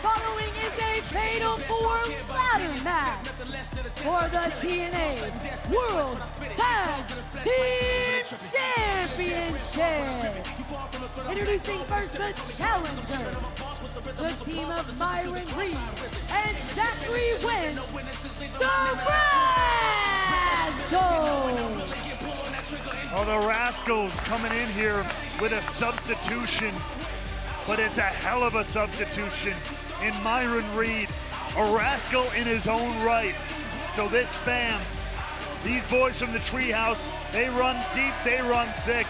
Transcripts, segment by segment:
following is a Fatal 4 ladder match for the TNA World Tag Team Championship. Introducing first the challengers, the team of Myron Reed and Zachary Wentz, the Rascalz. Oh, the Rascalz coming in here with a substitution, but it's a hell of a substitution in Myron Reed, a rascal in his own right. So this fam, these boys from the treehouse, they run deep, they run thick.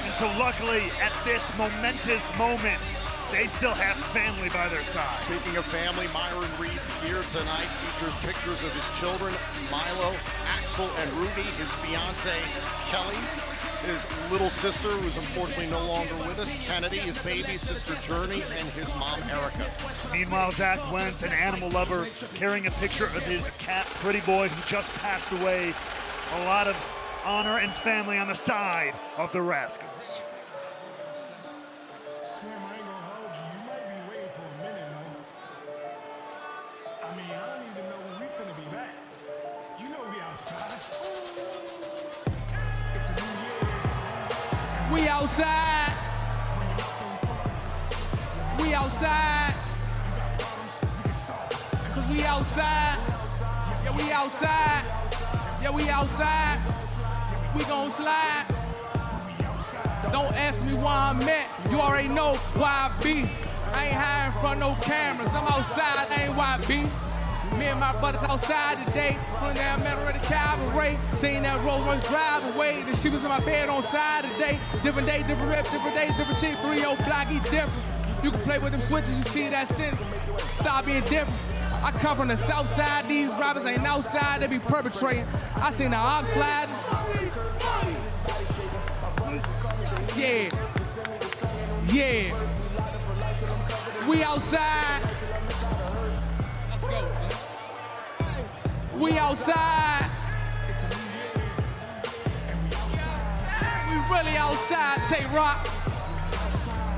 And so luckily, at this momentous moment, they still have family by their side. Speaking of family, Myron Reed's gear tonight features pictures of his children, Milo, Axel, and Ruby, his fiance, Kelly, his little sister, who's unfortunately no longer with us, Kennedy, his baby sister, Journey, and his mom, Erica. Meanwhile, Zach Wentz, an animal lover, carrying a picture of his cat, Pretty Boy, who just passed away. A lot of honor and family on the side of the Rascalz. We outside. We outside. Cause we outside. Yeah, we outside. Yeah, we outside. We gon' slide. Don't ask me why I'm at. You already know why I be. I ain't hiding from no cameras. I'm outside, I ain't why I be. Me and my brothers outside today, from down Metal Ready Cabaret. Seen that Rolls Royce drive away. The shit was in my bed on side today. Different day, different rep, different days, different chick. 3-0 block, he different. You can play with them switches, you see that sense. Stop being different. I come from the south side, these robbers ain't outside, they be perpetrating. I seen the ops slide. Yeah. Yeah. We outside. We outside. We really outside, Tay-Rock.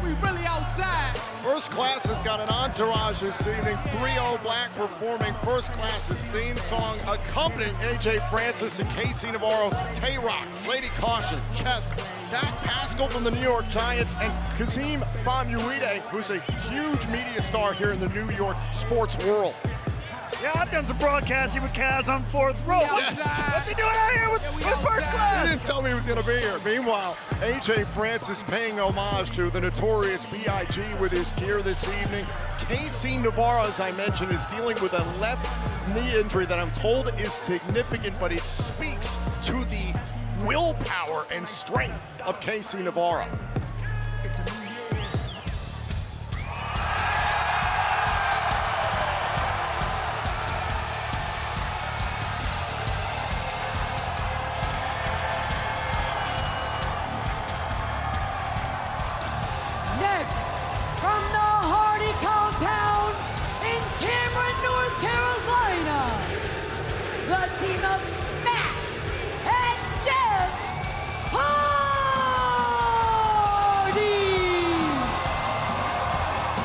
We really outside. First Class has got an entourage this evening. 3-0 Black performing First Class's theme song, accompanying AJ Francis and Casey Navarro, Tay-Rock, Lady Caution, Chest, Zach Pascal from the New York Giants, and Kazim Famuride, who's a huge media star here in the New York sports world. Yeah, I've done some broadcasting with Kaz on Fourth Row. Yes. What's he doing out here with First Class? He didn't tell me he was going to be here. Meanwhile, AJ Francis paying homage to the notorious B.I.G. with his gear this evening. Casey Navarro, as I mentioned, is dealing with a left knee injury that I'm told is significant, but it speaks to the willpower and strength of Casey Navarro.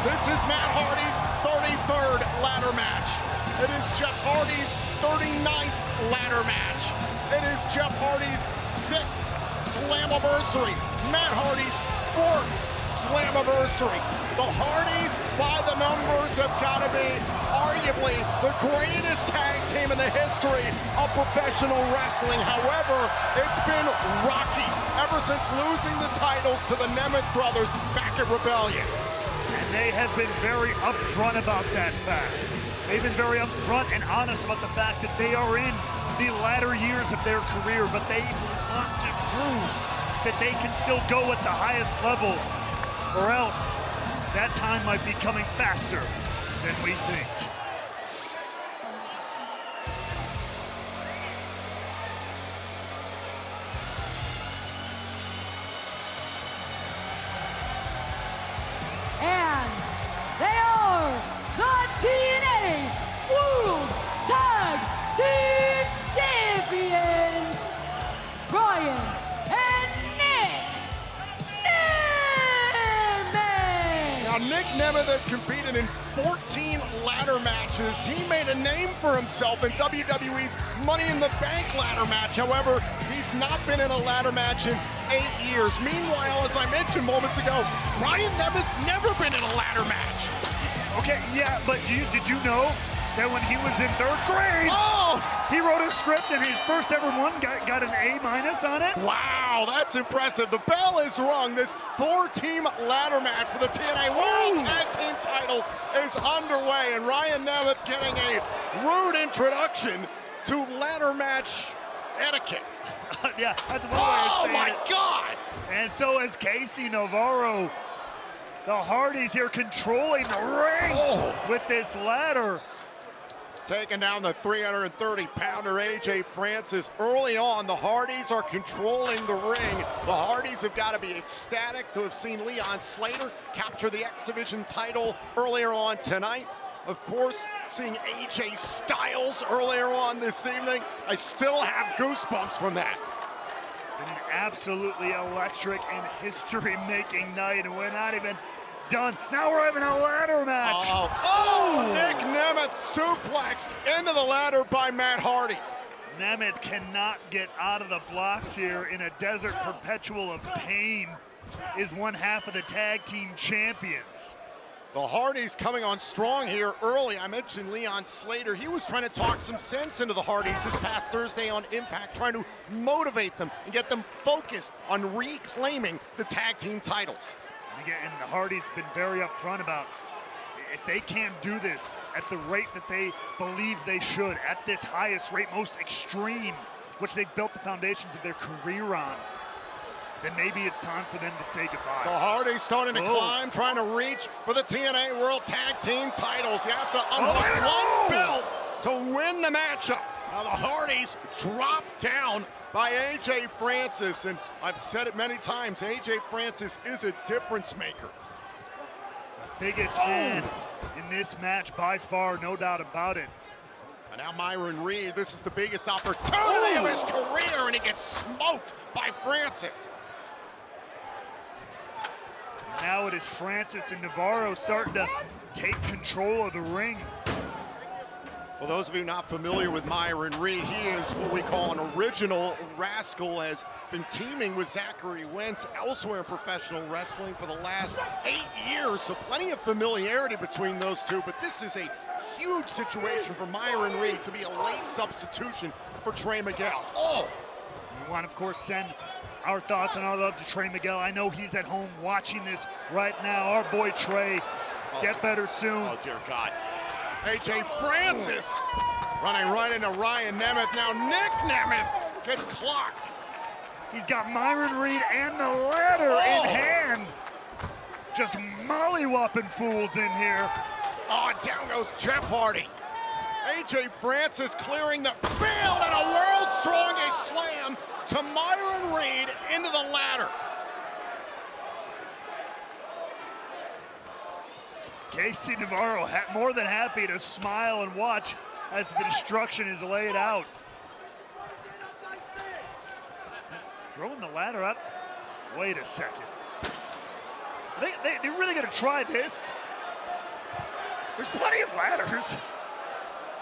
This is Matt Hardy's 33rd ladder match. It is Jeff Hardy's 39th ladder match. It is Jeff Hardy's 6th Slammiversary. Matt Hardy's 4th Slammiversary. The Hardys, by the numbers, have got to be arguably the greatest tag team in the history of professional wrestling. However, it's been rocky ever since losing the titles to the Nemeths brothers back at Rebellion. They have been very upfront about that fact. They've been very upfront and honest about the fact that they are in the latter years of their career, but they want to prove that they can still go at the highest level, or else that time might be coming faster than we think. TNA World Tag Team Champions, Brian and Nick Nemeths. Now, Nick Nick Nemeth has competed in 14 ladder matches. He made a name for himself in WWE's Money in the Bank ladder match. However, he's not been in a ladder match in 8 years. Meanwhile, as I mentioned moments ago, Ryan Nemeth's never been in a ladder match. Okay, yeah, but did you know that when he was in 3rd grade, he wrote a script and his first ever one got an A- on it? Wow, that's impressive. The bell is rung. This 4-team ladder match for the TNA World Tag Team titles is underway, and Ryan Nemeth getting a rude introduction to ladder match etiquette. Yeah, that's one way of saying my it. God! And so is Casey Navarro. The Hardys here controlling the ring with this ladder. Taking down the 330-pounder AJ Francis. Early on, the Hardys are controlling the ring. The Hardys have got to be ecstatic to have seen Leon Slater capture the X Division title earlier on tonight. Of course, seeing AJ Styles earlier on this evening, I still have goosebumps from that. An absolutely electric and history-making night, and we're not even done. Now we're having a ladder match. Nick Nemeth suplexed into the ladder by Matt Hardy. Nemeth cannot get out of the blocks here in a desert perpetual of pain. Is one half of the tag team champions. The Hardys coming on strong here early. I mentioned Leon Slater. He was trying to talk some sense into the Hardys this past Thursday on Impact, trying to motivate them and get them focused on reclaiming the tag team titles. And the Hardys been very upfront about if they can't do this at the rate that they believe they should, at this highest rate, most extreme, which they've built the foundations of their career on, then maybe it's time for them to say goodbye. The Hardys starting to climb, trying to reach for the TNA World Tag Team titles. You have to unhook one belt to win the matchup. Now the Hardys drop down by AJ Francis, and I've said it many times, AJ Francis is a difference maker. The biggest man in this match by far, no doubt about it. And now Myron Reed, this is the biggest opportunity of his career, and he gets smoked by Francis. Now it is Francis and Navarro starting to take control of the ring. For those of you not familiar with Myron Reed, he is what we call an original Rascal, has been teaming with Zachary Wentz elsewhere in professional wrestling for the last 8 years, so plenty of familiarity between those two, but this is a huge situation for Myron Reed to be a late substitution for Trey Miguel. We want, of course, send our thoughts and our love to Trey Miguel. I know he's at home watching this right now. Our boy Trey, get better soon. Oh, dear God. AJ Francis running right into Ryan Nemeth. Now Nick Nemeth gets clocked. He's got Myron Reed and the ladder in hand. Just molly-whopping fools in here. And down goes Jeff Hardy. AJ Francis clearing the field and a world's strongest slam to Myron Reed into the ladder. Casey Navarro more than happy to smile and watch as the destruction is laid out. Throwing the ladder up. Wait a second. They're really gonna try this? There's plenty of ladders.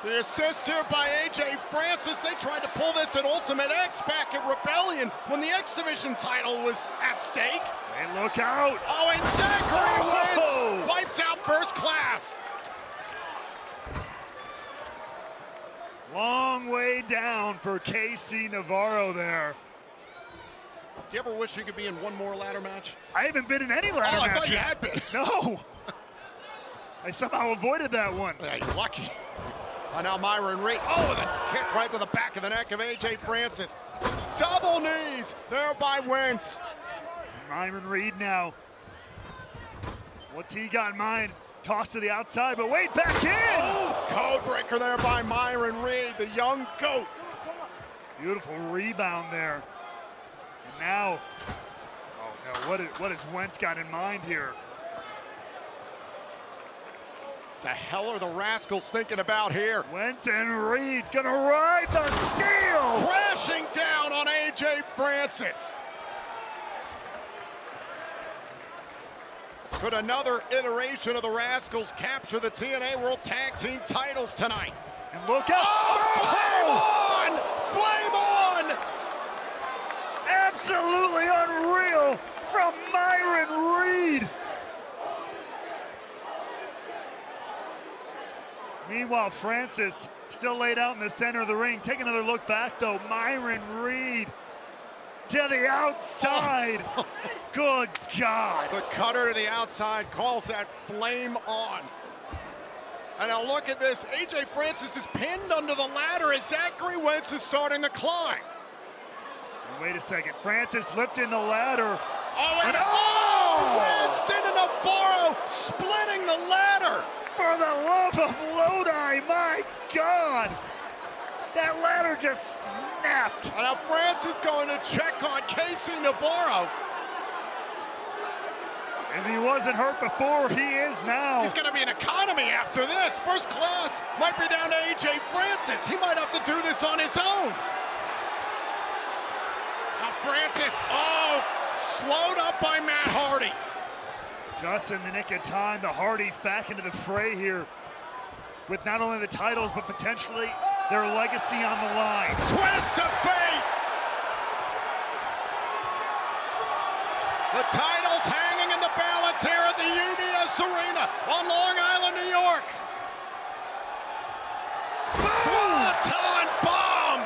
The assist here by AJ Francis. They tried to pull this at Ultimate X back at Rebellion when the X Division title was at stake. Hey, look out. And Zachary Wentz wipes out First Class. Long way down for Casey Navarro there. Do you ever wish you could be in one more ladder match? I haven't been in any ladder matches. I thought you had been. No. I somehow avoided that one. Yeah, you're lucky. Now Myron Reed, with a kick right to the back of the neck of AJ Francis. Double knees there by Wentz. Myron Reed now. What's he got in mind? Toss to the outside, but wait, back in! Code breaker there by Myron Reed, the young goat. Beautiful rebound there. And now, no, what has Wentz got in mind here? The hell are the Rascals thinking about here? Wentz and Reed gonna ride the steel! Crashing down on AJ Francis. Could another iteration of the Rascalz capture the TNA World Tag Team titles tonight? And look out! Oh, flame on! Flame on! Absolutely unreal from Myron Reed. Meanwhile, Francis still laid out in the center of the ring. Take another look back though. Myron Reed to the outside. Good God. The cutter to the outside calls that flame on. And now look at this. AJ Francis is pinned under the ladder as Zachary Wentz is starting to climb. And wait a second. Francis lifting the ladder. Oh, and Wentz into Navarro, splitting the ladder. For the love of Lodi, my God. That ladder just snapped. And now Francis going to check on Casey Navarro. If he wasn't hurt before, he is now. He's going to be an economy after this. First class might be down to AJ Francis. He might have to do this on his own. Now Francis, slowed up by Matt Hardy. Just in the nick of time, the Hardys back into the fray here with not only the titles, but potentially their legacy on the line. Twist of fate. The titles hanging in the balance here at the UBS Arena on Long Island, New York. Swanton bomb.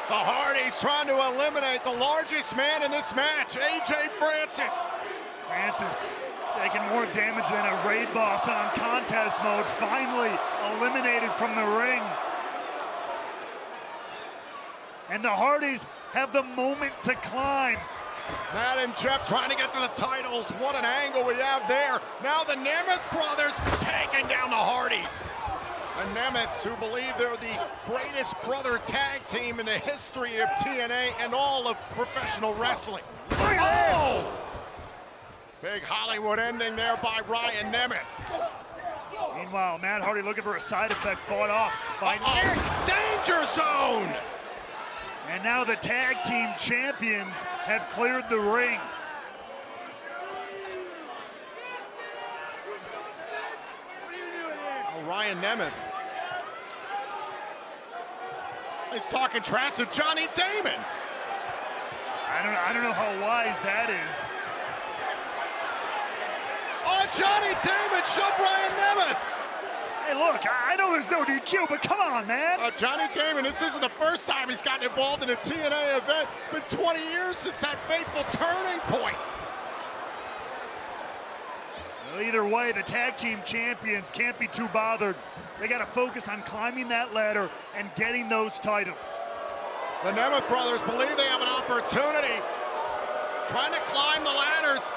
The Hardys trying to eliminate the largest man in this match, AJ Francis. Francis taking more damage than a raid boss on contest mode, finally eliminated from the ring. And the Hardys have the moment to climb. Matt and Jeff trying to get to the titles. What an angle we have there. Now the Nemeth brothers taking down the Hardys. The Nemeths, who believe they're the greatest brother tag team in the history of TNA and all of professional wrestling. Look at this! Big Hollywood ending there by Ryan Nemeth. Meanwhile, Matt Hardy looking for a side effect, fought off by Nick. Danger zone! And now the tag team champions have cleared the ring. Oh, Ryan Nemeth. He's talking trash to Johnny Damon. I don't know how wise that is. Oh, Johnny Damon shoved Ryan Nemeth. Hey, look, I know there's no DQ, but come on, man. Johnny Damon, this isn't the first time he's gotten involved in a TNA event. It's been 20 years since that fateful turning point. Well, either way, the tag team champions can't be too bothered. They got to focus on climbing that ladder and getting those titles. The Nemeth brothers believe they have an opportunity, trying to climb the ladders,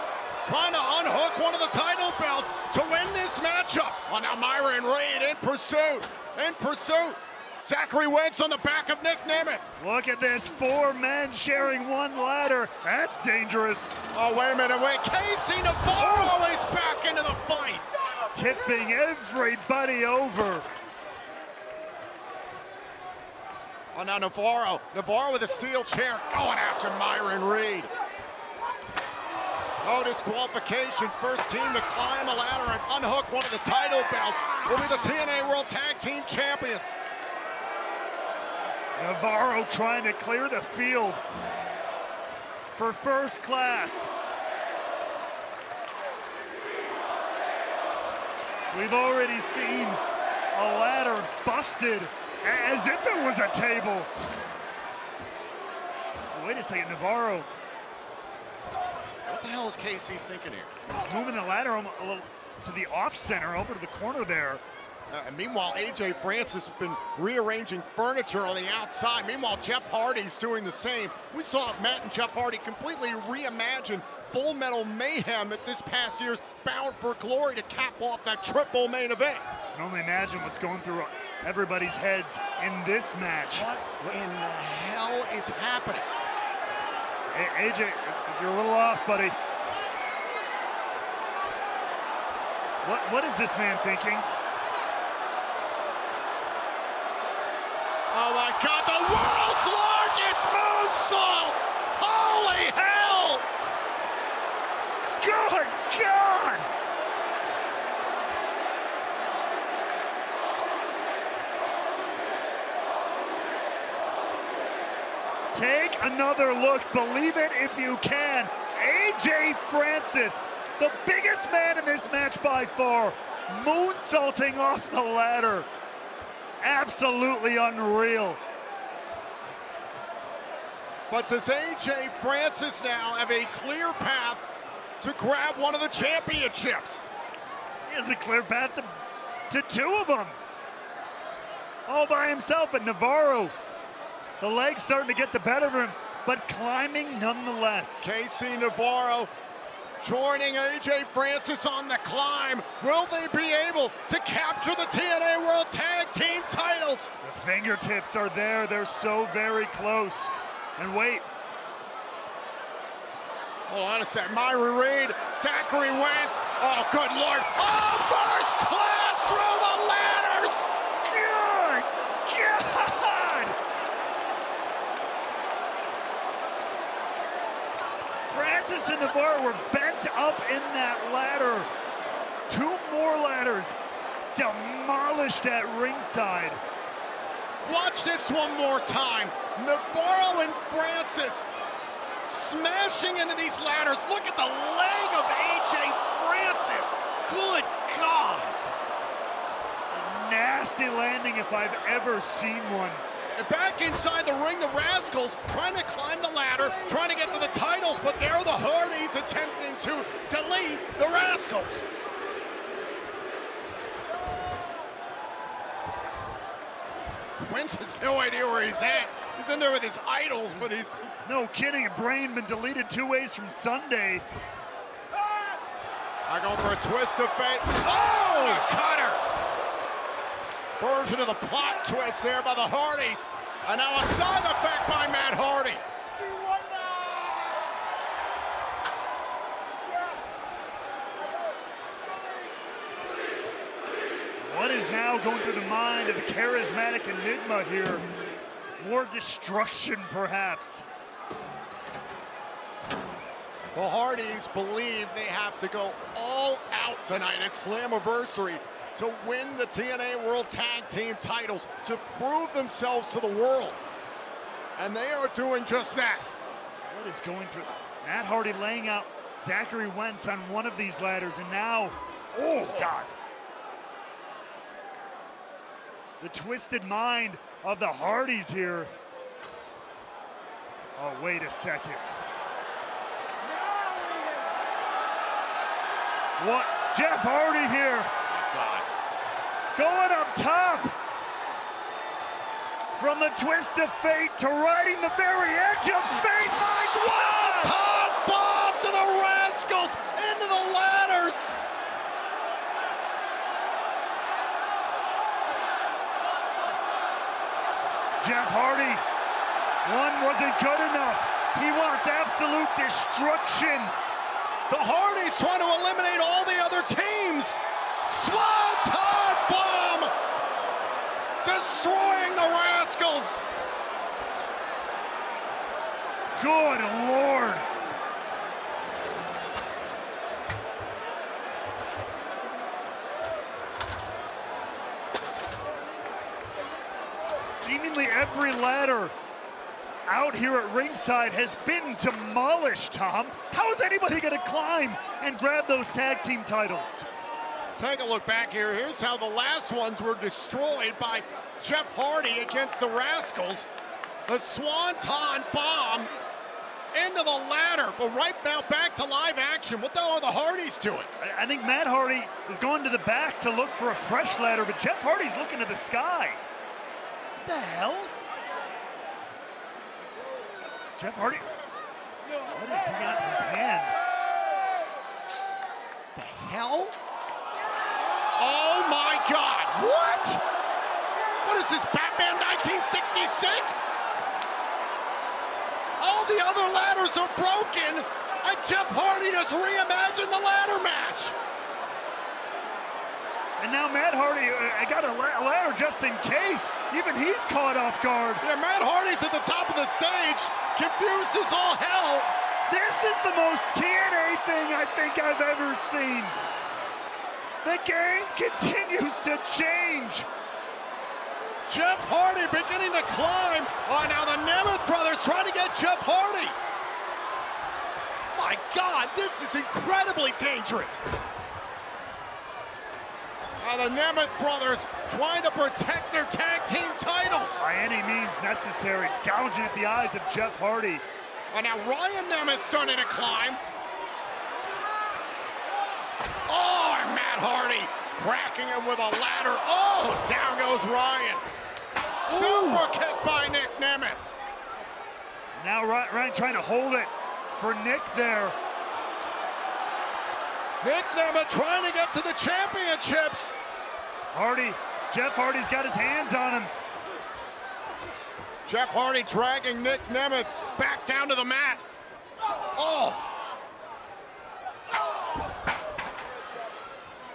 trying to unhook one of the title belts to win this matchup. Oh, now Myron Reed in pursuit. In pursuit. Zachary Wentz on the back of Nick Nemeth. Look at this, 4 men sharing one ladder. That's dangerous. Oh, wait a minute, wait. Casey Navarro is back into the fight. Tipping everybody over. Oh, now Navarro with a steel chair going after Myron Reed. No disqualifications. First team to climb a ladder and unhook one of the title belts will be the TNA World Tag Team Champions. Navarro trying to clear the field for first class. We've already seen a ladder busted as if it was a table. Wait a second, Navarro. What the hell is KC thinking here? He's moving the ladder a little to the off center, over to the corner there. And meanwhile, AJ Francis has been rearranging furniture on the outside. Meanwhile, Jeff Hardy's doing the same. We saw Matt and Jeff Hardy completely reimagine Full Metal Mayhem at this past year's Bound for Glory to cap off that triple main event. I can only imagine what's going through everybody's heads in this match. What in the hell is happening? Hey, AJ, you're a little off, buddy. What is this man thinking? Oh my God, the world's largest moonsault! Holy hell! Good God! another look. Believe it if you can. AJ Francis, the biggest man in this match by far, moonsaulting off the ladder. Absolutely unreal. But does AJ Francis now have a clear path to grab one of the championships? He has a clear path to two of them. All by himself, but Navarro, the legs starting to get the better of him, but climbing nonetheless. KC Navarro joining AJ Francis on the climb. Will they be able to capture the TNA World Tag Team titles? The fingertips are there. They're so very close. And wait. Hold on a sec. Myron Reed, Zachary Wentz. Oh, good Lord. Oh, first class through the ladders. Good God! Francis and Navarro were bent up in that ladder. Two more ladders demolished at ringside. Watch this one more time. Navarro and Francis smashing into these ladders. Look at the leg of AJ Francis. Good God. A nasty landing if I've ever seen one. Back inside the ring, the Rascalz trying to climb the ladder, trying to get to the titles, but there are the Hardys attempting to delete the Rascalz. Wentz has no idea where he's at. He's in there with his idols, but he's... No kidding, a brain been deleted 2 ways from Sunday. I go for a twist of fate. Oh, a cutter! Version of the plot twist there by the Hardys. And now a side effect by Matt Hardy. What is now going through the mind of the charismatic Enigma here? More destruction, perhaps. The Hardys believe they have to go all out tonight at Slammiversary to win the TNA World Tag Team titles, to prove themselves to the world. And they are doing just that. What is going through? Matt Hardy laying out Zachary Wentz on one of these ladders, and now, oh God. The twisted mind of the Hardys here. Oh, wait a second. What? Jeff Hardy here. God. Going up top. From the twist of fate to riding the very edge of fate. My God! Top bomb to the Rascalz into the ladders. Jeff Hardy, one wasn't good enough. He wants absolute destruction. The Hardys trying to eliminate all the other teams. Swanton bomb, destroying the Rascalz. Good Lord. Seemingly every ladder out here at ringside has been demolished, Tom. How is anybody going to climb and grab those tag team titles? Take a look back here. Here's how the last ones were destroyed by Jeff Hardy against the Rascalz. The Swanton bomb into the ladder, but right now back to live action. What the hell are the Hardys doing? I think Matt Hardy is going to the back to look for a fresh ladder, but Jeff Hardy's looking to the sky. What the hell? Jeff Hardy? What has he got in his hand? The hell? Oh my God, what? What is this, Batman 1966? All the other ladders are broken, and Jeff Hardy just reimagined the ladder match. And now Matt Hardy, I got a ladder just in case. Even he's caught off guard. Yeah, Matt Hardy's at the top of the stage, confused as all hell. This is the most TNA thing I think I've ever seen. The game continues to change. Jeff Hardy beginning to climb. Oh, now the Nemeth brothers trying to get Jeff Hardy. My God, this is incredibly dangerous. The Nemeth brothers trying to protect their tag team titles. By any means necessary, gouging at the eyes of Jeff Hardy. And now Ryan Nemeth starting to climb. Oh, and Matt Hardy cracking him with a ladder. Oh, down goes Ryan. Super kick by Nick Nemeth. Now Ryan trying to hold it for Nick there. Nick Nemeth trying to get to the championships. Jeff Hardy's got his hands on him. Jeff Hardy dragging Nick Nemeth back down to the mat. Oh.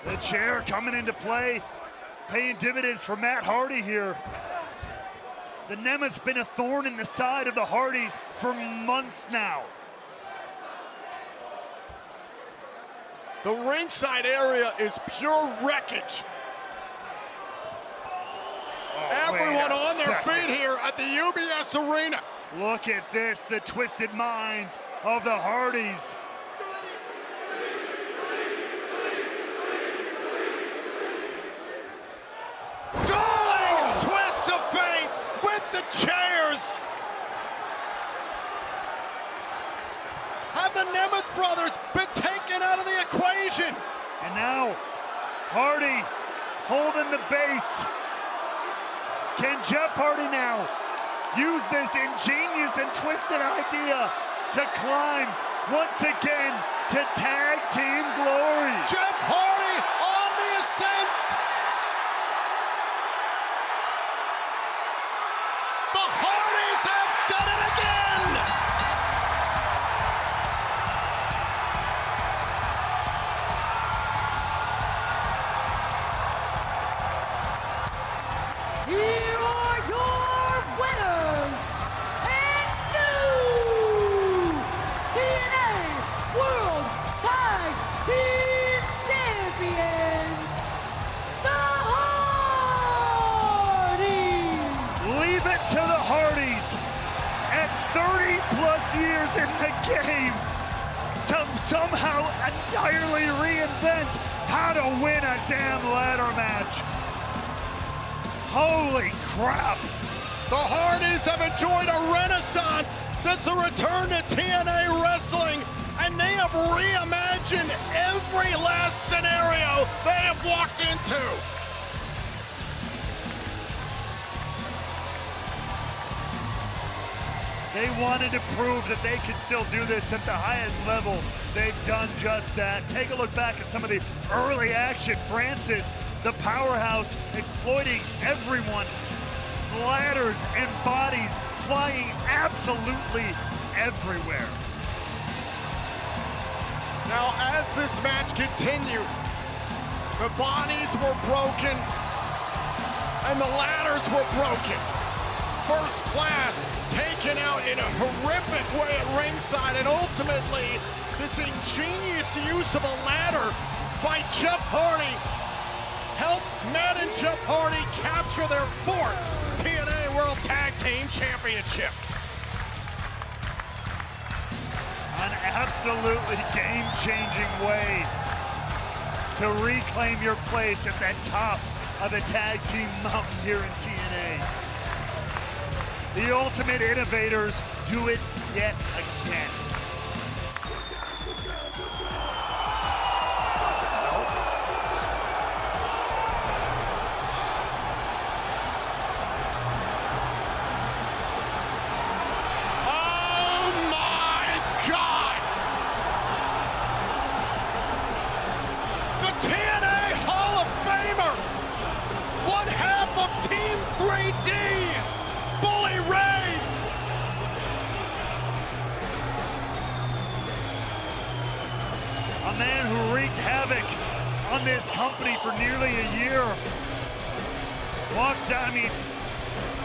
The chair coming into play, paying dividends for Matt Hardy here. The Nemeth's been a thorn in the side of the Hardys for months now. The ringside area is pure wreckage. Everyone on their feet here at the UBS Arena. Look at this, the twisted minds of the Hardys. Dueling twists of fate with the chairs. Have the Nemeth brothers been taken out of the equation? And now, Hardy holding the base. Can Jeff Hardy now use this ingenious and twisted idea to climb once again to tag team glory? Jeff Hardy on the ascent. The Hardys have done it again. Here are your winners and new TNA World Tag Team Champions, the Hardys! Leave it to the Hardys at 30 plus years in the game to somehow entirely reinvent how to win a damn ladder match. Holy crap! The Hardys have enjoyed a renaissance since the return to TNA Wrestling, and they have reimagined every last scenario they have walked into. They wanted to prove that they could still do this at the highest level. They've done just that. Take a look back at some of the early action. Francis, the powerhouse, exploiting everyone. Ladders and bodies flying absolutely everywhere. Now, as this match continued, the bodies were broken and the ladders were broken. First Class taken out in a horrific way at ringside, and ultimately, this ingenious use of a ladder by Jeff Hardy helped Matt and Jeff Hardy capture their 4th TNA World Tag Team Championship. An absolutely game-changing way to reclaim your place at the top of the tag team mountain here in TNA. The Ultimate Innovators do it yet again. A man who wreaked havoc on this company for nearly a year. Walks down, I mean,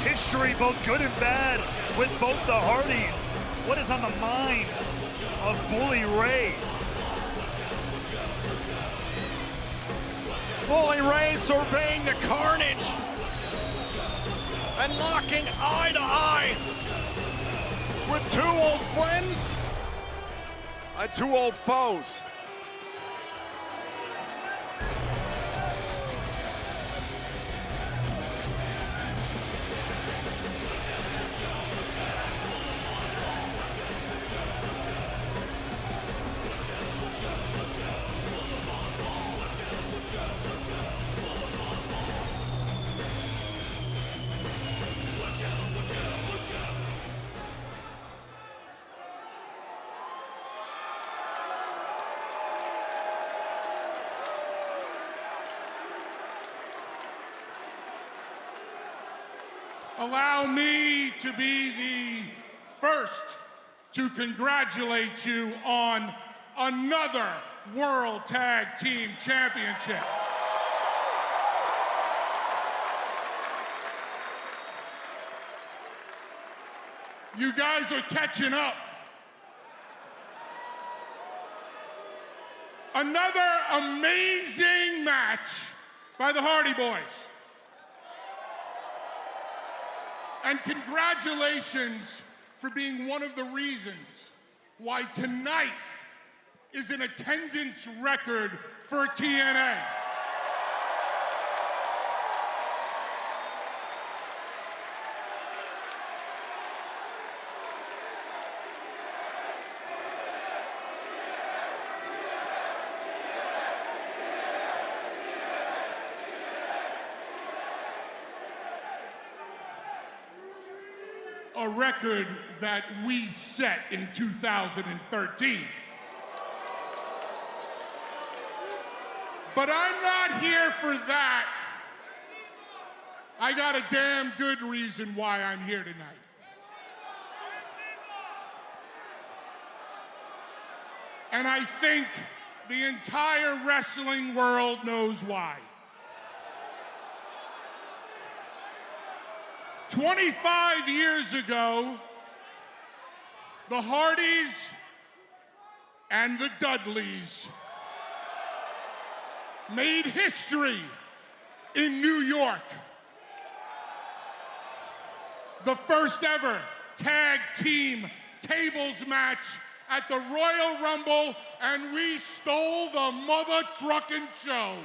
history, both good and bad, with both the Hardys. What is on the mind of Bully Ray? Bully Ray surveying the carnage. and locking eye to eye with two old friends and two old foes. Allow me to be the first to congratulate you on another World Tag Team Championship. You guys are catching up. Another amazing match by the Hardy Boys. And congratulations for being one of the reasons why tonight is an attendance record for TNA. A record that we set in 2013. But I'm not here for that. I got a damn good reason why I'm here tonight. And I think the entire wrestling world knows why. 25 years ago, the Hardys and the Dudleys made history in New York. The first ever tag team tables match at the Royal Rumble, and we stole the mother truckin' show.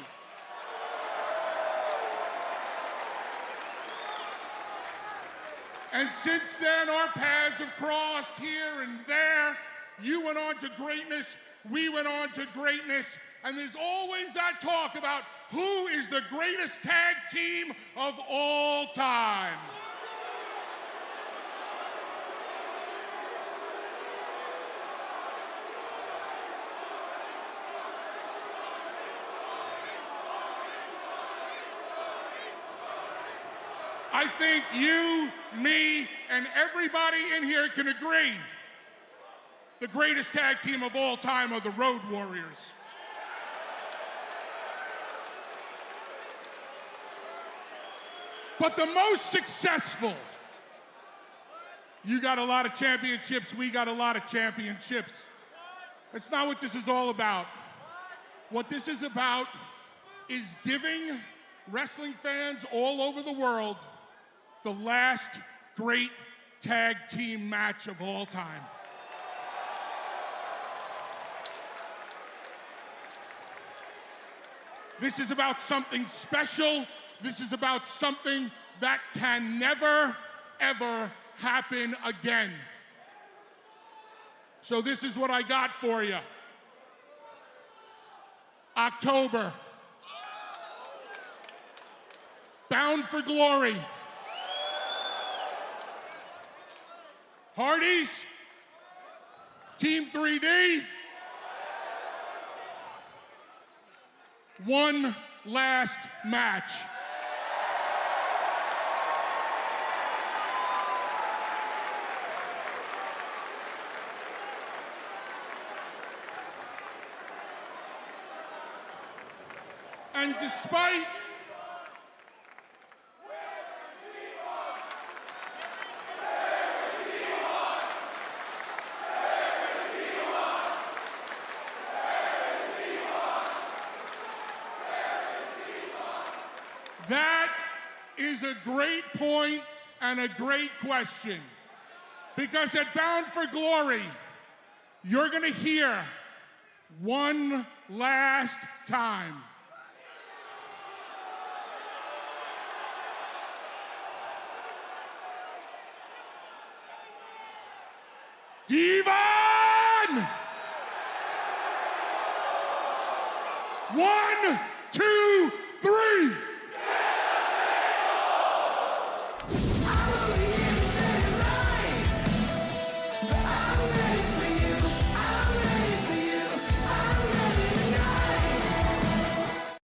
And since then, our paths have crossed here and there. You went on to greatness, we went on to greatness, and there's always that talk about who is the greatest tag team of all time. I think you, me, and everybody in here can agree the greatest tag team of all time are the Road Warriors. But the most successful, you got a lot of championships, we got a lot of championships. That's not what this is all about. What this is about is giving wrestling fans all over the world the last great tag team match of all time. This is about something special. This is about something that can never, ever happen again. So this is what I got for you. October. Bound for Glory. Hardys, Team 3D, one last match. And despite that is a great point and a great question. Because at Bound for Glory, you're gonna hear one last time. Devon! 1, 2,